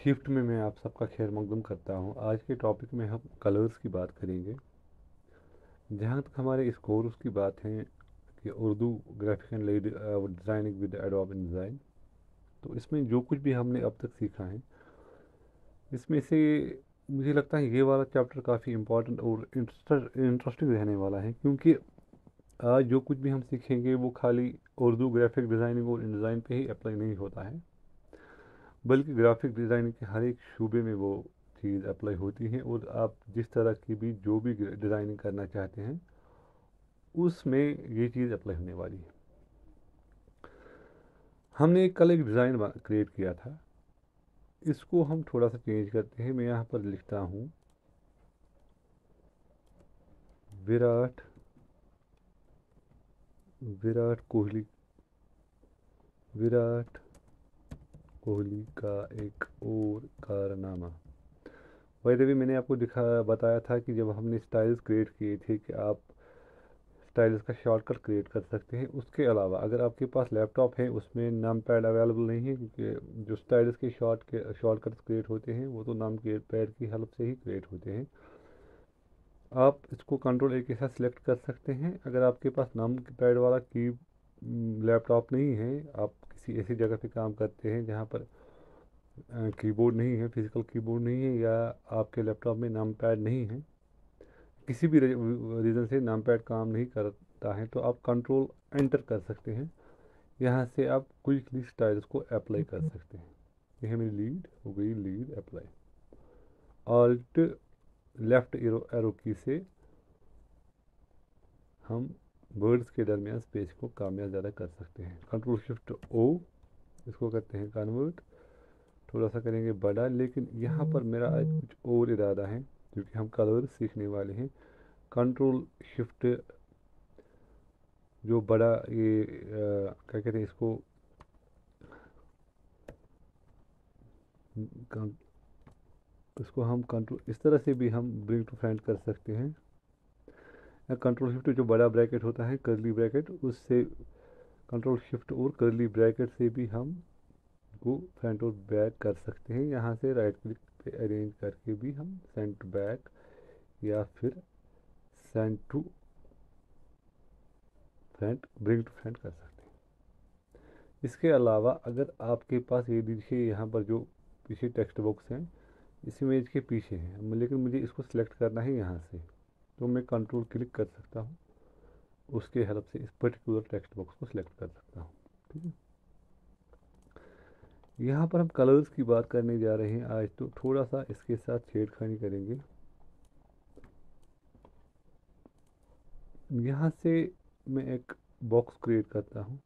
Shift में मैं आप सबका खैर मकदम करता हूँ। आज के टॉपिक में हम कलर्स की बात करेंगे। जहाँ तक हमारे इस कोर्स की बात है कि Urdu graphic and designing with adobe design, तो इसमें जो कुछ भी हमने अब तक सीखा है, इसमें से मुझे लगता है ये वाला चैप्टर काफ़ी इम्पोर्टेंट और इंटरेस्टिंग रहने वाला है, क्योंकि आज जो कुछ भी हम सीखेंगे वो खाली उर्दू ग्राफिक डिज़ाइनिंग और इन डिज़ाइन पे ही अप्लाई नहीं होता है, बल्कि ग्राफिक डिज़ाइनिंग के हर एक शूबे में वो चीज़ अप्लाई होती है। और आप जिस तरह की भी जो भी डिज़ाइनिंग करना चाहते हैं उसमें ये चीज़ अप्लाई होने वाली है। हमने कल एक डिज़ाइन क्रिएट किया था, इसको हम थोड़ा सा चेंज करते हैं। मैं यहाँ पर लिखता हूँ विराट विराट कोहली विराट कोहली का एक और कारनामा। वही वे मैंने आपको बताया था कि जब हमने स्टाइल्स क्रिएट किए थे कि आप स्टाइल्स का शॉर्टकट क्रिएट कर सकते हैं। उसके अलावा अगर आपके पास लैपटॉप है उसमें नम पैड अवेलेबल नहीं है, क्योंकि जो स्टाइल्स के शॉर्टकट्स क्रिएट होते हैं वो तो नम पैड की हेल्प से ही क्रिएट होते हैं। आप इसको कंट्रोल ए के साथ सिलेक्ट कर सकते हैं। अगर आपके पास नम पैड वाला की लैपटॉप नहीं है, आप किसी ऐसी जगह पे काम करते हैं जहाँ पर कीबोर्ड नहीं है, फिजिकल कीबोर्ड नहीं है, या आपके लैपटॉप में नम पैड नहीं है, किसी भी रीज़न से नम पैड काम नहीं करता है, तो आप कंट्रोल एंटर कर सकते हैं। यहाँ से आप क्विकली स्टाइल्स को अप्लाई कर सकते हैं। ये मेरी लीड हो गई, lead apply. Alt left arrow की से हम वर्ड्स के दरमियान स्पेस को कम या ज़्यादा कर सकते हैं। कंट्रोल शिफ्ट ओ, इसको करते हैं कन्वर्ट, थोड़ा सा करेंगे बड़ा। लेकिन यहाँ पर मेरा आज कुछ और इरादा है, क्योंकि हम कलर सीखने वाले हैं। कंट्रोल शिफ्ट जो बड़ा ये क्या कहते हैं इसको, इसको हम कंट्रोल इस तरह से भी हम ब्रिंग टू फ्रंट कर सकते हैं। या कंट्रोल शिफ्ट जो बड़ा ब्रैकेट होता है कर्ली ब्रैकेट, उससे कंट्रोल शिफ्ट और कर्ली ब्रैकेट से भी हम को फ्रंट और बैक कर सकते हैं। यहाँ से राइट क्लिक पे अरेंज करके भी हम सेंड टू बैक या फिर send to front, bring to front कर सकते हैं। इसके अलावा अगर आपके पास ये देखिए यहाँ पर जो पीछे टेक्स्ट बॉक्स हैं, इस इमेज के पीछे है, लेकिन मुझे इसको सिलेक्ट करना है यहाँ से, तो मैं कंट्रोल क्लिक कर सकता हूँ, उसके हेल्प से इस पर्टिकुलर टेक्स्ट बॉक्स को सिलेक्ट कर सकता हूँ। ठीक है। यहाँ पर हम कलर्स की बात करने जा रहे हैं आज, तो थोड़ा सा इसके साथ छेड़खानी करेंगे। यहाँ से मैं एक बॉक्स क्रिएट करता हूँ।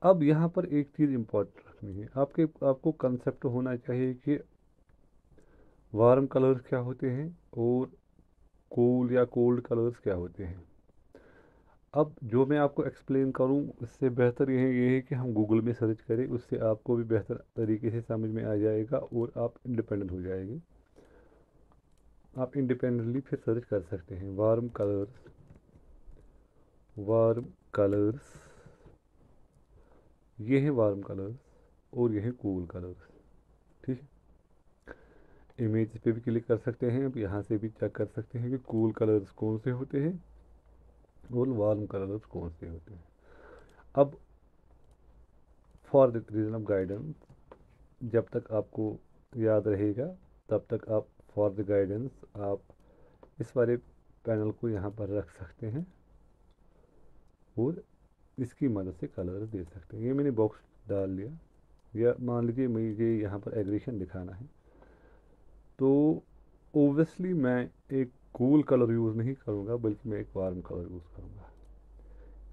अब यहाँ पर एक चीज़ इम्पोर्टेंट रखनी है, आपको कंसेप्ट होना चाहिए कि वार्म कलर्स क्या होते हैं और कूल या कोल्ड कलर्स क्या होते हैं। अब जो मैं आपको एक्सप्लेन करूं, इससे बेहतर ये है कि हम गूगल में सर्च करें, उससे आपको भी बेहतर तरीके से समझ में आ जाएगा और आप इंडिपेंडेंट हो जाएंगे। आप इंडिपेंडेंटली फिर सर्च कर सकते हैं वार्म कलर्स, वार्म कलर्स, ये हैं वार्म कलर्स और ये हैं कूल कलर्स। ठीक है। इमेज पे भी क्लिक कर सकते हैं। अब यहाँ से भी चेक कर सकते हैं कि कूल कलर्स कौन से होते हैं और वार्म कलर्स कौन से होते हैं। अब for the reason of guidance, जब तक आपको याद रहेगा तब तक आप फॉर द गाइडेंस आप इस वाले पैनल को यहाँ पर रख सकते हैं और इसकी मदद से कलर दे सकते हैं। ये मैंने बॉक्स डाल लिया, या मान लीजिए मुझे यहाँ पर एग्रेशन दिखाना है, तो ओबियसली मैं एक कूल कलर यूज़ नहीं करूँगा, बल्कि मैं एक वार्म कलर यूज़ करूँगा।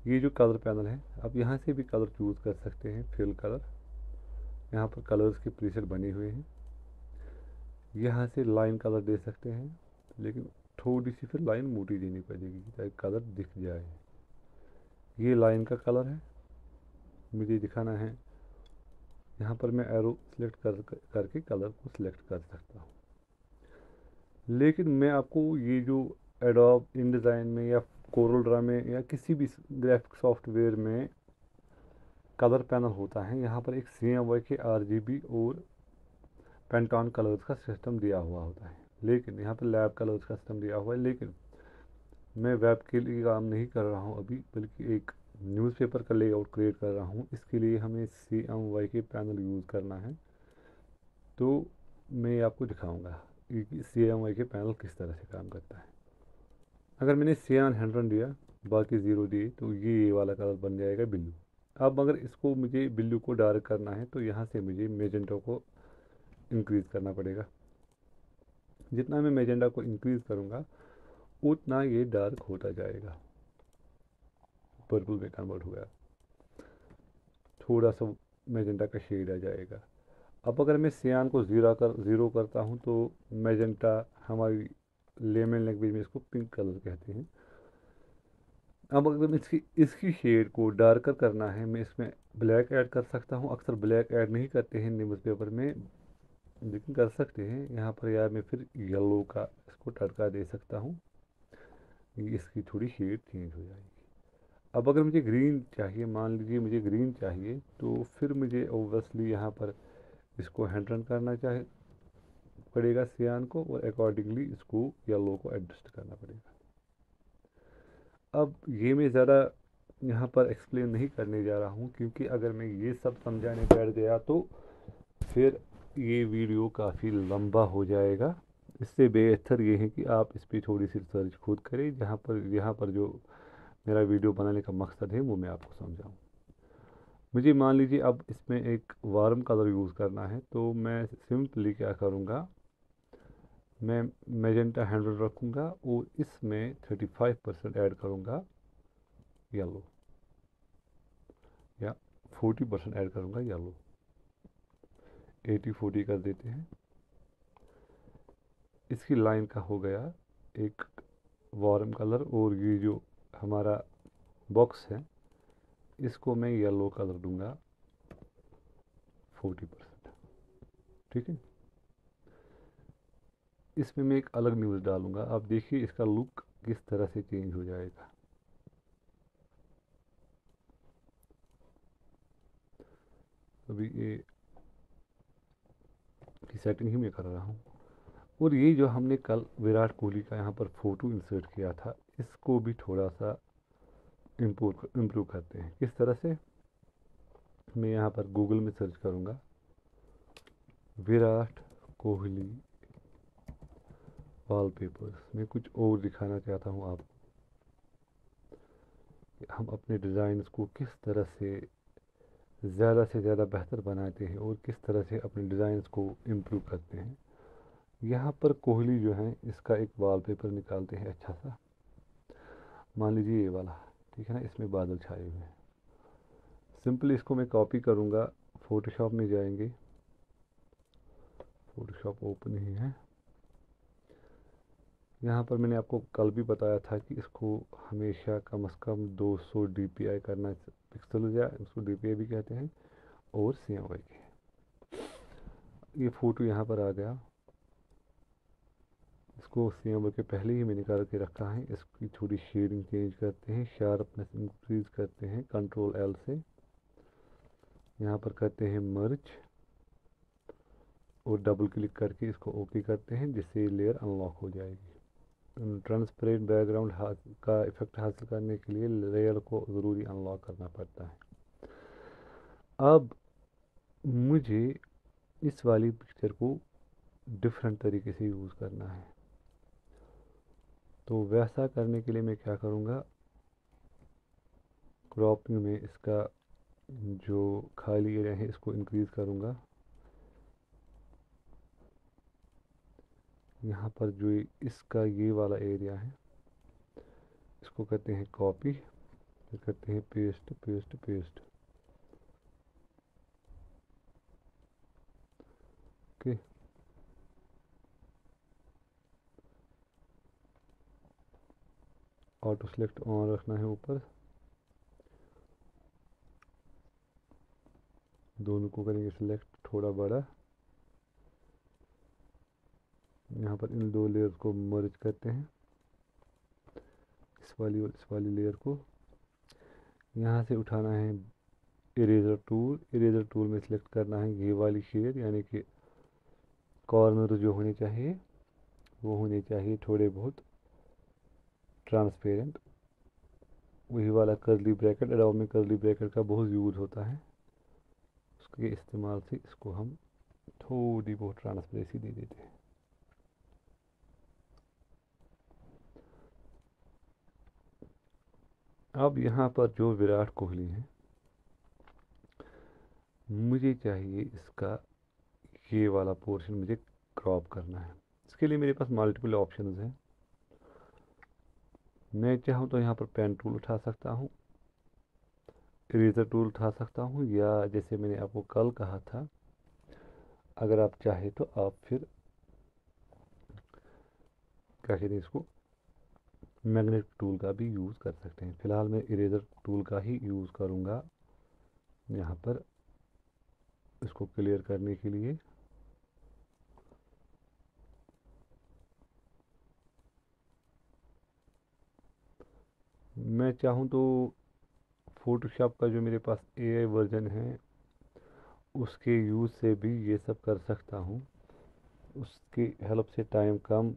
ये जो कलर पैनल है, आप यहाँ से भी कलर चूज़ कर सकते हैं। फिल कलर, यहाँ पर कलर्स के प्रीसेट बने हुए हैं। यहाँ से लाइन कलर दे सकते हैं, लेकिन थोड़ी सी फिर लाइन मोटी देनी पड़ेगी ताकि कलर दिख जाए। ये लाइन का कलर है, मुझे दिखाना है। यहाँ पर मैं एरो सिलेक्ट करके कलर को सिलेक्ट कर सकता हूँ। लेकिन मैं आपको ये जो एडोब इन डिज़ाइन में या कोरल ड्रा में या किसी भी ग्राफिक सॉफ्टवेयर में कलर पैनल होता है, यहाँ पर एक CMYK RGB और पेंटॉन कलर्स का सिस्टम दिया हुआ होता है, लेकिन यहाँ पर लैब कलर्स का सिस्टम दिया हुआ है। लेकिन मैं वेब के लिए काम नहीं कर रहा हूँ अभी, बल्कि एक न्यूज़पेपर का लेआउट क्रिएट कर रहा हूँ। इसके लिए हमें CMYK पैनल यूज़ करना है। तो मैं आपको दिखाऊंगा कि CMYK पैनल किस तरह से काम करता है। अगर मैंने सियान 100 दिया, बाकी ज़ीरो दिए, तो ये वाला कलर बन जाएगा ब्लू। अब अगर इसको मुझे ब्लू को डार्क करना है तो यहाँ से मुझे मेजेंटा को इंक्रीज़ करना पड़ेगा। जितना मैं मेजेंटा को इंक्रीज़ करूँगा उतना ये डार्क होता जाएगा। पर्पल में कन्वर्ट हुआ, थोड़ा सा मेजेंटा का शेड आ जाएगा। अब अगर मैं सियान को ज़ीरो करता हूँ तो मेजेंटा, हमारी लेमन लैंग्वेज में इसको पिंक कलर कहते हैं। अब अगर मैं इसकी शेड को डार्कर करना है, मैं इसमें ब्लैक ऐड कर सकता हूँ। अक्सर ब्लैक ऐड नहीं करते हैं न्यूज़पेपर में, लेकिन कर सकते हैं। यहाँ पर यार मैं फिर येलो का इसको तड़का दे सकता हूँ, इसकी थोड़ी शेड चेंज हो जाएगी। अब अगर मुझे ग्रीन चाहिए, मान लीजिए मुझे ग्रीन चाहिए, तो फिर मुझे ओब्वियसली यहाँ पर इसको हैंड करना पड़ेगा सियान को, और अकॉर्डिंगली इसको येलो को एडजस्ट करना पड़ेगा। अब ये मैं ज़्यादा यहाँ पर एक्सप्लेन नहीं करने जा रहा हूँ, क्योंकि अगर मैं ये सब समझाने बैठ गया तो फिर ये वीडियो काफ़ी लंबा हो जाएगा। इससे बेहतर ये है कि आप इस पर थोड़ी सी रिसर्च खुद करें, यहाँ पर जो मेरा वीडियो बनाने का मकसद है वो मैं आपको समझाऊँ। मुझे मान लीजिए अब इसमें एक वार्म कलर यूज़ करना है, तो मैं सिंपली क्या करूँगा, मैं मेजेंटा 100 रखूँगा और इसमें 35% ऐड करूँगा येलो, या 40% ऐड करूँगा येलो। 80-40 कर देते हैं। इसकी लाइन का हो गया एक वार्म कलर, और ये जो हमारा बॉक्स है इसको मैं येलो कलर दूंगा 40%। ठीक है, इसमें मैं एक अलग न्यूज़ डालूंगा। आप देखिए इसका लुक किस तरह से चेंज हो जाएगा। अभी ये की सेटिंग ही मैं कर रहा हूँ। और ये जो हमने कल विराट कोहली का यहाँ पर फ़ोटो इंसर्ट किया था, इसको भी थोड़ा सा इम्प्रूव करते हैं। किस तरह से, मैं यहाँ पर गूगल में सर्च करूँगा विराट कोहली वॉलपेपर्स। मैं कुछ और दिखाना चाहता हूँ आपको, हम अपने डिज़ाइंस को किस तरह से ज़्यादा बेहतर बनाते हैं और किस तरह से अपने डिज़ाइंस को इम्प्रूव करते हैं। यहाँ पर कोहली जो है इसका एक वॉलपेपर निकालते हैं अच्छा सा, मान लीजिए ये वाला, ठीक है ना, इसमें बादल छाए हुए हैं। सिंपली इसको मैं कॉपी करूँगा, फ़ोटोशॉप में जाएंगे, फ़ोटोशॉप ओपन ही है। यहाँ पर मैंने आपको कल भी बताया था कि इसको हमेशा कम से कम 200 DPI करना, पिक्सल या इसको DPI भी कहते हैं, और CMYK। ये फ़ोटो यहाँ पर आ गया, इसको CMYK पहले ही मैंने निकाल के रखा है। इसकी थोड़ी शेडिंग चेंज करते हैं, शार्पनेस इंक्रीज करते हैं कंट्रोल L से, यहाँ पर करते हैं मर्ज और डबल क्लिक करके इसको ओके करते हैं, जिससे लेयर अनलॉक हो जाएगी। ट्रांसपेरेंट बैकग्राउंड का इफेक्ट हासिल करने के लिए लेयर को ज़रूरी अनलॉक करना पड़ता है। अब मुझे इस वाली पिक्चर को डिफरेंट तरीके से यूज़ करना है, तो वैसा करने के लिए मैं क्या करूँगा, क्रॉपिंग में इसका जो खाली एरिया है इसको इंक्रीज़ करूँगा। यहाँ पर जो इसका ये वाला एरिया है इसको करते हैं कॉपी, फिर करते हैं paste paste paste. Okay, auto select on रखना है ऊपर, दोनों को करेंगे सिलेक्ट थोड़ा बड़ा। यहाँ पर इन दो लेयर्स को मर्ज करते हैं, इस वाली और इस वाली लेयर को। यहाँ से उठाना है इरेज़र टूल में सिलेक्ट करना है ये वाली शेड, यानी कि कॉर्नर जो होने चाहिए वो होने चाहिए थोड़े बहुत ट्रांसपेरेंट। वही वाला कर्ली ब्रैकेट, एडोब में कर्ली ब्रैकेट का बहुत यूज़ होता है, उसके इस्तेमाल से इसको हम थोड़ी बहुत ट्रांसपेरेंसी दे देते हैं। अब यहाँ पर जो विराट कोहली है, मुझे चाहिए इसका ये वाला पोर्शन मुझे क्रॉप करना है। इसके लिए मेरे पास मल्टीपल ऑप्शंस हैं। मैं चाहूँ तो यहाँ पर पेन टूल उठा सकता हूँ, इरेज़र टूल उठा सकता हूँ, या जैसे मैंने आपको कल कहा था, अगर आप चाहे तो आप फिर क्या कहते हैं इसको, मैग्नेट टूल का भी यूज़ कर सकते हैं। फ़िलहाल मैं इरेज़र टूल का ही यूज़ करूँगा यहाँ पर इसको क्लियर करने के लिए। मैं चाहूँ तो फोटोशॉप का जो मेरे पास एआई वर्जन है उसके यूज़ से भी ये सब कर सकता हूँ, उसकी हेल्प से टाइम कम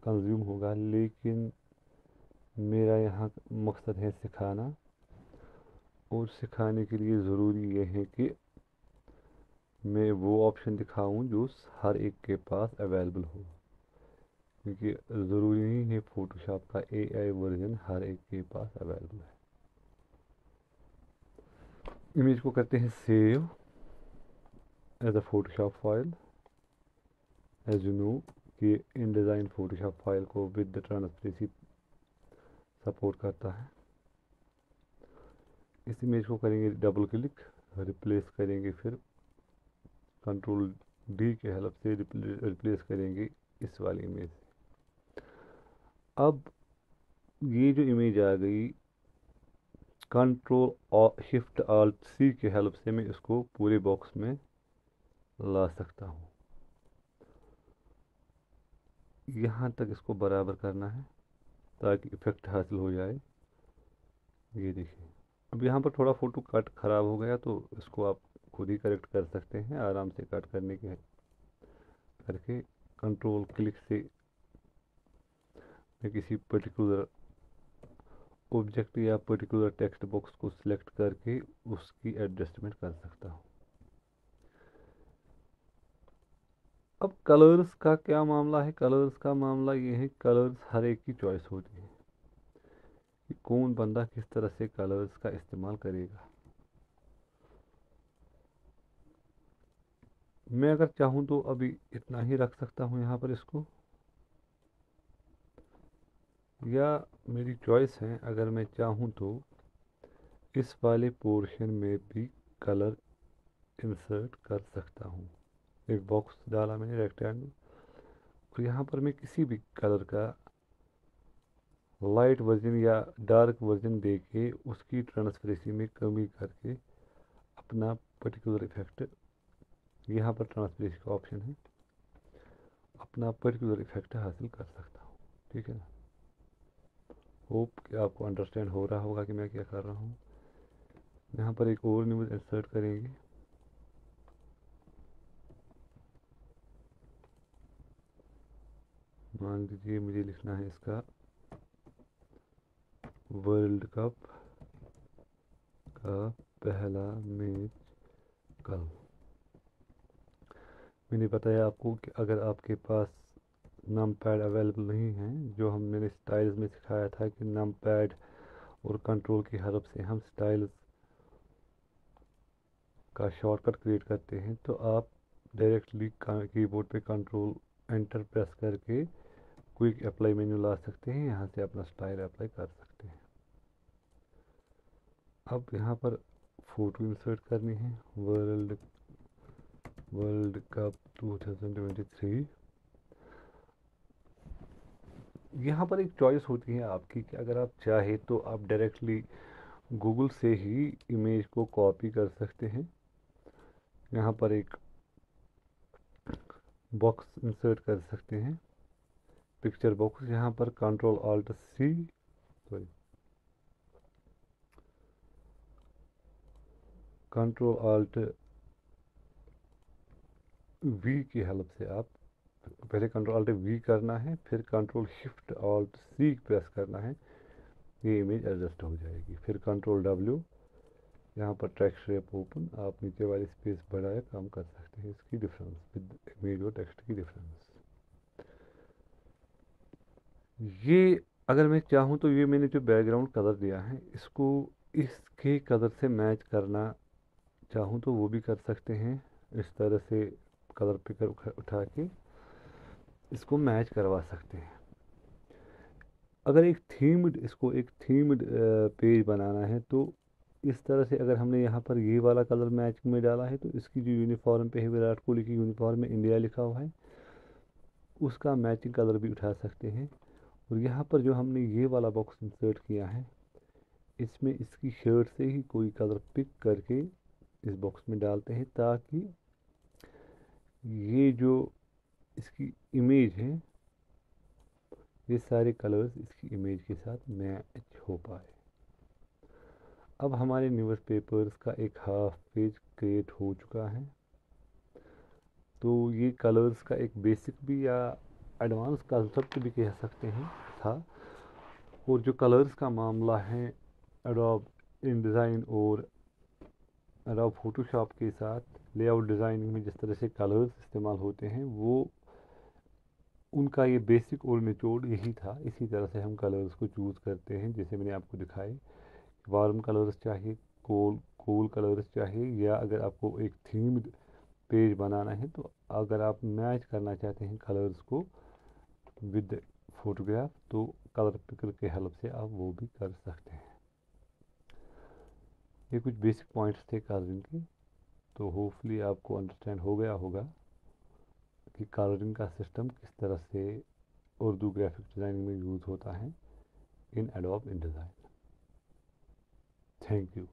कंज्यूम होगा, लेकिन मेरा यहाँ मकसद है सिखाना, और सिखाने के लिए ज़रूरी ये है कि मैं वो ऑप्शन दिखाऊं जो हर एक के पास अवेलेबल हो, क्योंकि ज़रूरी नहीं है फ़ोटोशॉप का एआई वर्जन हर एक के पास अवेलेबल है। इमेज को करते हैं save as a Photoshop file. As you know कि इन डिज़ाइन फोटोशॉप फाइल को विद द ट्रांसपेरेंसी सपोर्ट करता है। इस इमेज को करेंगे डबल क्लिक, रिप्लेस करेंगे, फिर कंट्रोल डी के हेल्प से रिप्लेस करेंगे इस वाली इमेज से। अब ये जो इमेज आ गई, कंट्रोल शिफ्ट ऑल्ट सी के हेल्प से मैं इसको पूरे बॉक्स में ला सकता हूँ। यहाँ तक इसको बराबर करना है ताकि इफ़ेक्ट हासिल हो जाए। ये देखिए, अब यहाँ पर थोड़ा फ़ोटो कट ख़राब हो गया, तो इसको आप खुद ही करेक्ट कर सकते हैं आराम से। कट करने के करके कंट्रोल क्लिक से मैं किसी पर्टिकुलर ऑब्जेक्ट या पर्टिकुलर टेक्स्ट बॉक्स को सिलेक्ट करके उसकी एडजस्टमेंट कर सकता हूँ। अब कलर्स का क्या मामला है? कलर्स का मामला ये है, कलर्स हर एक की चॉइस होती है कि कौन बंदा किस तरह से कलर्स का इस्तेमाल करेगा। मैं अगर चाहूँ तो अभी इतना ही रख सकता हूँ यहाँ पर इसको, या मेरी चॉइस है, अगर मैं चाहूँ तो इस वाले पोर्शन में भी कलर इंसर्ट कर सकता हूँ। एक बॉक्स डाला मैंने रेक्टेंगल, और यहाँ पर मैं किसी भी कलर का लाइट वर्जन या डार्क वर्जन दे के उसकी ट्रांसपेरेंसी में कमी करके अपना पर्टिकुलर इफेक्ट, यहाँ पर ट्रांसपेरेंसी का ऑप्शन है, अपना पर्टिकुलर इफेक्ट हासिल कर सकता हूँ। ठीक है ना? होप कि आपको अंडरस्टैंड हो रहा होगा कि मैं क्या कर रहा हूँ। यहाँ पर एक और इमेज इंसर्ट करेंगे। मान लीजिए मुझे लिखना है इसका वर्ल्ड कप का पहला मैच कल। मैंने बताया आपको कि अगर आपके पास नम पैड अवेलेबल नहीं है, जो मैंने स्टाइल्स में सिखाया था कि नम पैड और कंट्रोल की हेल्प से हम स्टाइल्स का शॉर्टकट क्रिएट करते हैं, तो आप डायरेक्टली कीबोर्ड पे कंट्रोल एंटर प्रेस करके क्विक अप्लाई मेन्यू ला सकते हैं, यहाँ से अपना स्टाइल अप्लाई कर सकते हैं। अब यहाँ पर फ़ोटो इंसर्ट करनी है, वर्ल्ड कप 2023। यहाँ पर एक चॉइस होती है आपकी कि अगर आप चाहे तो आप डायरेक्टली गूगल से ही इमेज को कॉपी कर सकते हैं। यहाँ पर एक बॉक्स इंसर्ट कर सकते हैं, पिक्चर बॉक्स। यहाँ पर control alt C, sorry, control alt V की हेल्प से आप पहले कंट्रोल आल्ट वी करना है, फिर control shift alt C press करना है, ये इमेज एडजस्ट हो जाएगी। फिर कंट्रोल डब्ल्यू, यहाँ पर टेक्स्ट शेप ओपन, आप नीचे वाली स्पेस बढ़ाया कम कर सकते हैं इसकी डिफरेंस विद इमेज और टेक्स्ट की डिफरेंस। ये अगर मैं चाहूँ तो ये मैंने जो बैकग्राउंड कलर दिया है इसको इसके कलर से मैच करना चाहूँ तो वो भी कर सकते हैं। इस तरह से कलर पिकर उठा के इसको मैच करवा सकते हैं। अगर इसको एक थीम्ड पेज बनाना है तो इस तरह से अगर हमने यहाँ पर ये वाला कलर मैचिंग में डाला है तो इसकी जो यूनिफॉर्म पे है विराट कोहली की यूनिफॉर्म में इंडिया लिखा हुआ है उसका मैचिंग कलर भी उठा सकते हैं। और यहाँ पर जो हमने ये वाला बॉक्स इंसर्ट किया है इसमें इसकी शर्ट से ही कोई कलर पिक करके इस बॉक्स में डालते हैं ताकि ये जो इसकी इमेज है ये सारे कलर्स इसकी इमेज के साथ मैच हो पाए। अब हमारे न्यूज़ पेपर्स का एक हाफ पेज क्रिएट हो चुका है। तो ये कलर्स का एक बेसिक भी या एडवांस कंसेप्ट भी कह सकते हैं था। और जो कलर्स का मामला है एडोब इन डिज़ाइन और एडोब फोटोशॉप के साथ लेआउट डिज़ाइनिंग में जिस तरह से कलर्स इस्तेमाल होते हैं वो उनका ये बेसिक और निचोड़ यही था। इसी तरह से हम कलर्स को चूज़ करते हैं जैसे मैंने आपको दिखाए। वार्म कलर्स चाहिए, कूल कलर्स चाहिए, या अगर आपको एक थीम्ड पेज बनाना है तो अगर आप मैच करना चाहते हैं कलर्स को विद फोटोग्राफ तो कलर पिकर के हेल्प से आप वो भी कर सकते हैं। ये कुछ बेसिक पॉइंट्स थे कलरिंग के। तो होपफुली आपको अंडरस्टैंड हो गया होगा कि कलरिंग का सिस्टम किस तरह से उर्दू ग्राफिक डिज़ाइनिंग में यूज़ होता है in Adobe InDesign. Thank you.